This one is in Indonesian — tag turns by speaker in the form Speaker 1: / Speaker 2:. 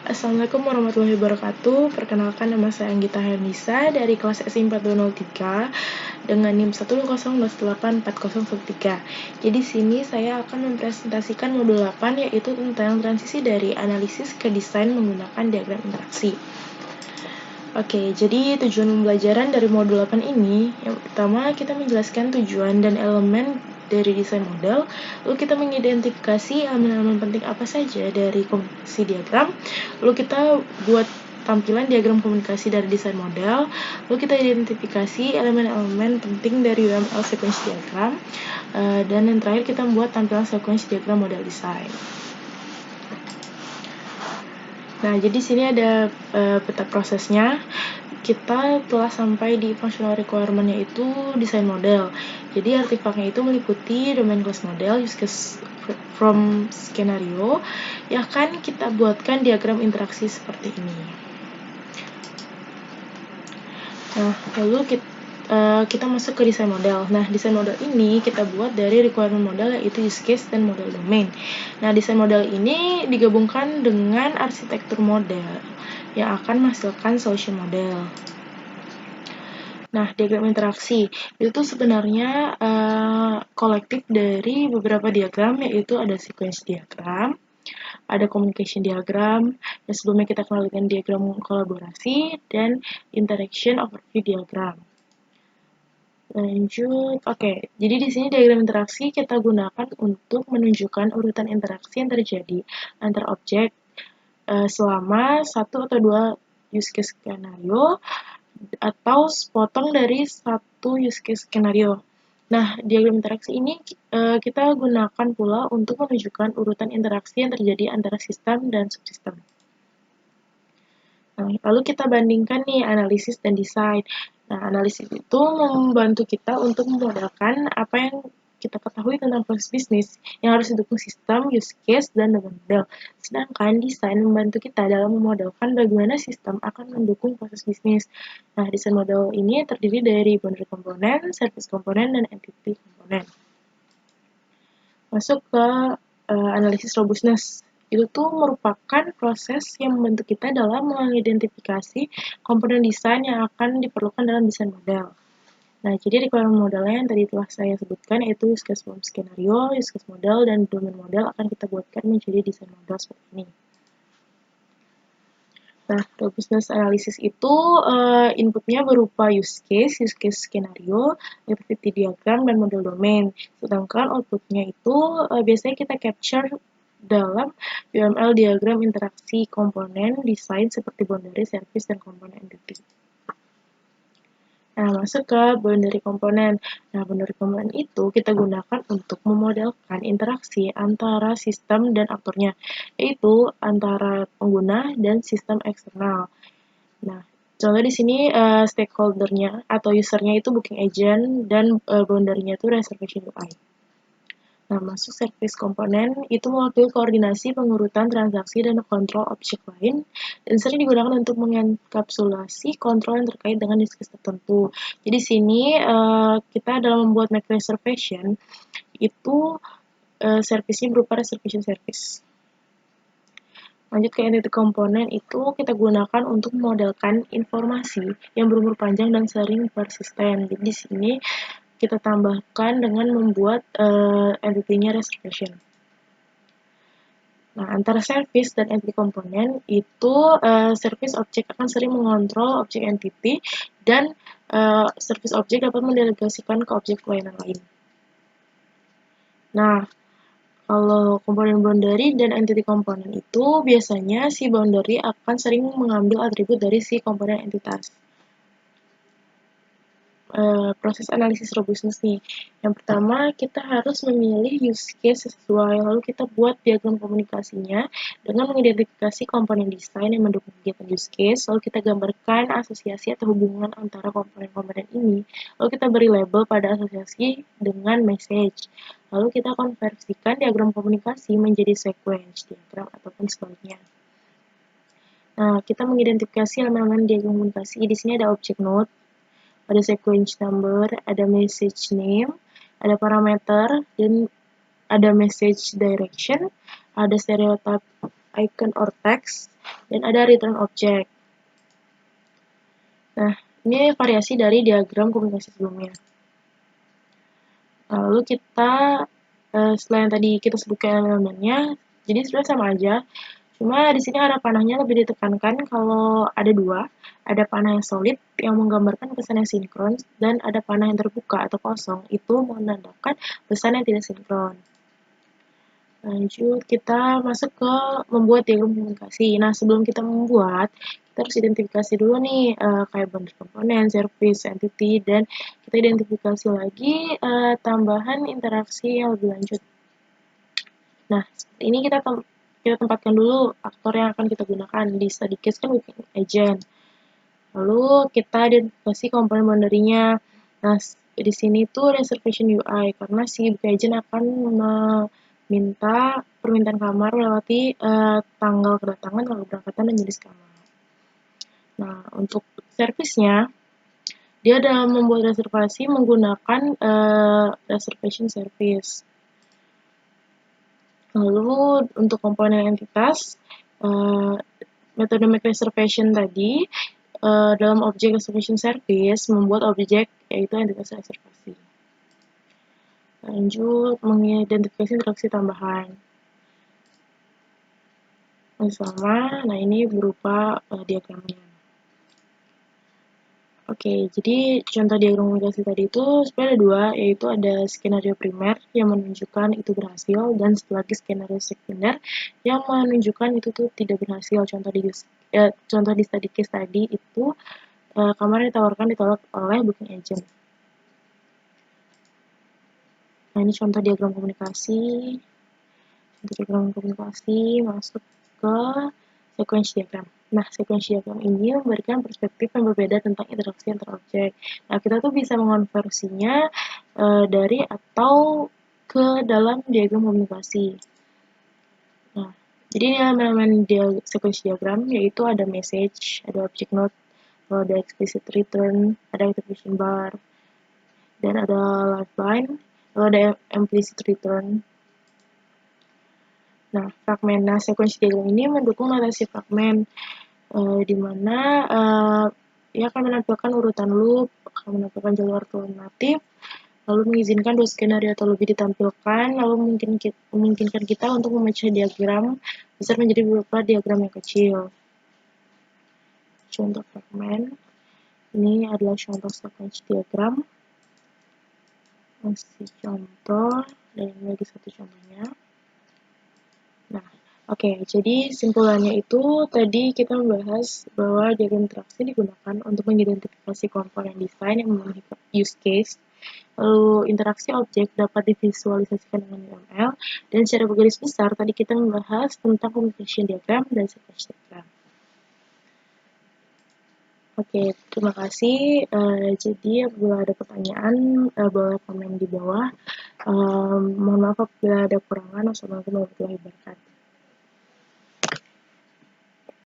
Speaker 1: Assalamualaikum warahmatullahi wabarakatuh. Perkenalkan, nama saya Anggita Hernisa dari kelas SI 4203 dengan NIM 100284013. Jadi sini saya akan mempresentasikan modul 8, yaitu tentang transisi dari analisis ke desain menggunakan diagram interaksi. Oke, jadi tujuan pembelajaran dari modul 8 ini, yang pertama kita menjelaskan tujuan dan elemen dari desain model, lalu kita mengidentifikasi elemen-elemen penting apa saja dari komunikasi diagram, lalu kita buat tampilan diagram komunikasi dari desain model, lalu kita identifikasi elemen-elemen penting dari UML sequence diagram, dan yang terakhir kita membuat tampilan sequence diagram model desain. Nah, jadi sini ada peta prosesnya. Kita telah sampai di functional requirement, yaitu desain model. Jadi artefaknya itu meliputi domain class model, use case from skenario, yang akan kita buatkan diagram interaksi seperti ini. Nah, lalu kita masuk ke desain model. Nah, desain model ini kita buat dari requirement model, yaitu use case dan model domain. Nah, desain model ini digabungkan dengan arsitektur model yang akan menghasilkan solution model. Nah, diagram interaksi itu sebenarnya kolektif dari beberapa diagram, yaitu ada sequence diagram, ada communication diagram, dan sebelumnya kita kenal dengan diagram kolaborasi, dan interaction overview diagram. Lanjut, oke. Jadi di sini diagram interaksi kita gunakan untuk menunjukkan urutan interaksi yang terjadi antar objek selama satu atau dua use case skenario atau sepotong dari satu use case skenario. Nah, diagram interaksi ini kita gunakan pula untuk menunjukkan urutan interaksi yang terjadi antara sistem dan subsistem. Nah, lalu kita bandingkan nih analisis dan desain. Nah, analisis itu membantu kita untuk memodelkan apa yang kita ketahui tentang proses bisnis yang harus didukung sistem, use case, dan model. Sedangkan desain membantu kita dalam memodelkan bagaimana sistem akan mendukung proses bisnis. Nah, desain model ini terdiri dari boundary komponen, service komponen, dan entity komponen. Masuk ke analisis robustness. Itu tuh merupakan proses yang membantu kita dalam mengidentifikasi komponen desain yang akan diperlukan dalam desain model. Nah, jadi requirement modelnya yang tadi telah saya sebutkan, yaitu use case from skenario, use case model, dan domain model akan kita buatkan menjadi desain model seperti ini. Nah, robustness analysis itu inputnya berupa use case skenario, activity diagram, dan model domain. Sedangkan outputnya itu biasanya kita capture dalam UML diagram interaksi komponen desain seperti boundary, service, dan komponen entity. Nah, masuk ke boundary komponen. Nah, boundary komponen itu kita gunakan untuk memodelkan interaksi antara sistem dan aktornya, yaitu antara pengguna dan sistem eksternal. Nah, contoh di sini stakeholder-nya atau user-nya itu booking agent dan boundary-nya itu reservation UI. Nah, masuk service komponen itu mewakili koordinasi pengurutan transaksi dan kontrol objek lain dan sering digunakan untuk mengenkapsulasi kontrol yang terkait dengan use case tertentu. Jadi sini kita dalam membuat make reservation itu service-nya berupa reservation service. Lanjut ke entity komponen itu kita gunakan untuk memodelkan informasi yang berumur panjang dan sering persisten. Jadi di sini kita tambahkan dengan membuat entity-nya reservation. Nah, antara service dan entity komponen itu service objek akan sering mengontrol objek entity dan service objek dapat mendelegasikan ke objek lain. Nah, kalau komponen boundary dan entity komponen itu biasanya si boundary akan sering mengambil atribut dari si komponen entitas. Proses analisis robustness nih. Yang pertama, kita harus memilih use case sesuai, lalu kita buat diagram komunikasinya dengan mengidentifikasi komponen desain yang mendukung kegiatan use case, lalu kita gambarkan asosiasi atau hubungan antara komponen-komponen ini, lalu kita beri label pada asosiasi dengan message, lalu kita konversikan diagram komunikasi menjadi sequence diagram ataupun sebaliknya. Nah, kita mengidentifikasi elemen-elemen diagram komunikasi. Di sini ada object node, ada sequence number, ada message name, ada parameter, dan ada message direction, ada stereotype icon or text, dan ada return object. Nah, ini variasi dari diagram komunikasi sebelumnya. Lalu kita, setelah yang tadi kita sebutkan elemennya, jadi sebenarnya sama aja, cuma di sini arah panahnya lebih ditekankan kalau ada dua, ada panah yang solid yang menggambarkan pesan yang sinkron, dan ada panah yang terbuka atau kosong, itu menandakan pesan yang tidak sinkron. Lanjut, kita masuk ke membuat diagram komunikasi. Nah, sebelum kita membuat, kita harus identifikasi dulu nih, kayak boundary komponen, service, entity, dan kita identifikasi lagi tambahan interaksi yang lebih lanjut. Nah, ini kita tempatkan dulu aktor yang akan kita gunakan. Di study case kan booking agent. Lalu kita identifikasi komponen boundary-nya. Nah, di sini tuh reservation UI, karena si booking agent akan meminta permintaan kamar melewati tanggal kedatangan, tanggal keberangkatan, dan jenis kamar. Nah, untuk service-nya, dia dalam membuat reservasi menggunakan reservation service. Lalu untuk komponen entitas, metode make reservation tadi dalam objek reservation service membuat objek yaitu entitas reservasi. Lanjut, mengidentifikasi interaksi tambahan. Sama, nah ini berupa diagramnya. Oke, jadi contoh diagram komunikasi tadi itu sebenarnya ada dua, yaitu ada skenario primer yang menunjukkan itu berhasil, dan satu lagi skenario sekunder yang menunjukkan itu tuh tidak berhasil. Contoh di study case tadi itu kamar yang ditawarkan ditolak oleh booking agent. Nah, ini contoh diagram komunikasi. Contoh diagram komunikasi masuk ke sequence diagram. Nah, sequence diagram ini memberikan perspektif yang berbeda tentang interaksi antar objek. Nah, kita tuh bisa mengonversinya dari atau ke dalam diagram komunikasi. Nah, jadi elemen sequence diagram yaitu ada message, ada object note, ada explicit return, ada activation bar, dan ada lifeline, lalu ada implicit return. Nah, fragmen. Nah, sequence diagram ini mendukung notasi fragmen, di mana ia akan menampilkan urutan loop, akan menampilkan jalur alternatif, lalu mengizinkan dua skenario atau lebih ditampilkan, lalu memungkinkan kita untuk memecah diagram besar menjadi beberapa diagram yang kecil. Contoh fragmen, ini adalah contoh sequence diagram. Masih contoh, dan ini lagi satu contohnya. Nah, oke, jadi simpulannya itu tadi kita membahas bahwa diagram interaksi digunakan untuk mengidentifikasi komponen desain yang memenuhi use case. Lalu interaksi objek dapat divisualisasikan dengan UML, dan secara garis besar tadi kita membahas tentang communication diagram dan sequence diagram. Oke, terima kasih. Jadi apabila ada pertanyaan, boleh komen di bawah. Mohon maaf apabila ada kekurangan. Wassalamualaikum warahmatullahi wabarakatuh.